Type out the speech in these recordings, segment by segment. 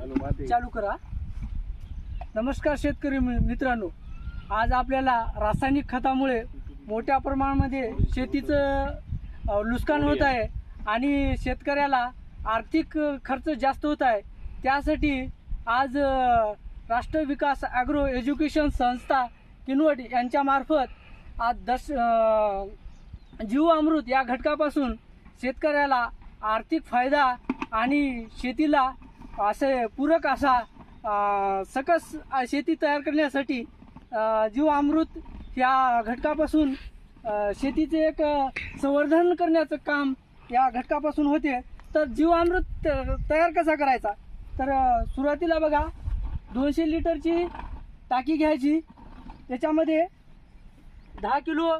चालू करा। नमस्कार शेतकरी मित्रांनो, आज आपल्याला रासायनिक खतामुळे मोठ्या प्रमाणामध्ये शेतीचं नुकसान होत आहे आणि शेतकऱ्याला आर्थिक खर्च जास्त होत आहे। त्यासाठी आज राष्ट्र विकास ॲग्रो एज्युकेशन संस्था किनवट यांच्या मार्फत आज जीवामृत या घटकापासून शेतकऱ्याला आर्थिक फायदा आणि शेतीला असे पूरक असा सकस शेती तयार करण्यासाठी जीवामृत या घटकापासून शेतीचे एक संवर्धन करण्याचं काम या घटकापासून होते। तर जीवामृत तयार कसा करायचा, तर सुरुवातीला बघा 200 लिटरची टाकी घ्यायची। त्याच्यामध्ये 10 किलो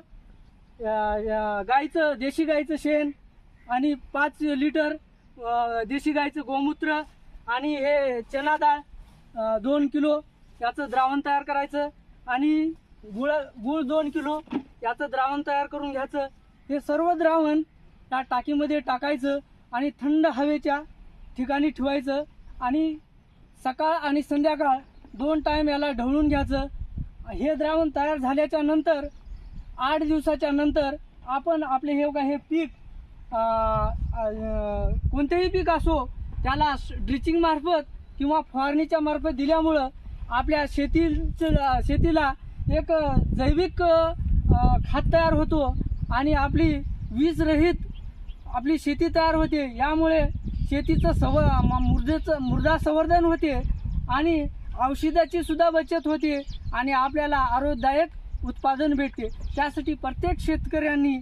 देशी गाईचं शेण आणि 5 लिटर देशी गाईचं गोमूत्र आणि हे चना डाळ 2 किलो याचं द्रावण तयार करायचं आणि गुळ 2 किलो याचं द्रावण तयार करून घ्यायचं। हे सर्व द्रावण त्या टाकीमध्ये टाकायचं आणि थंड हवेच्या ठिकाणी ठेवायचं आणि सकाळ आणि संध्याकाळ 2 टाईम याला ढवळून घ्यायचं। हे द्रावण तयार झाल्याच्या नंतर 8 दिवसाच्या नंतर आपण आपले हे पीक कोणतेही पीक असो त्याला ड्रिचिंग मार्फत किंवा फवारणीच्या मार्फत दिल्यामुळं आपल्या शेतीला एक जैविक खत तयार होतो आणि आपली वीजरहित आपली शेती तयार होते। यामुळे शेतीचं मृदा संवर्धन होते आणि औषधाची सुद्धा बचत होते आणि आपल्याला आरोग्यदायक उत्पादन भेटते। त्यासाठी प्रत्येक शेतकऱ्यांनी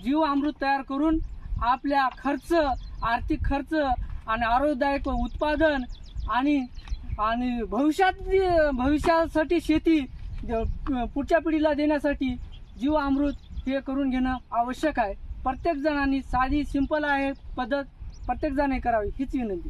जीवामृत तयार करून आपल्या आर्थिक खर्च आणि आरोग्यदायक उत्पादन आणि भविष्यासाठी शेती पुढच्या पिढीला देण्यासाठी जीवामृत हे करून घेणं आवश्यक आहे। प्रत्येक जणांनी साधी सिंपल आहे पद्धत प्रत्येक जणांनी करावी हीच विनंती।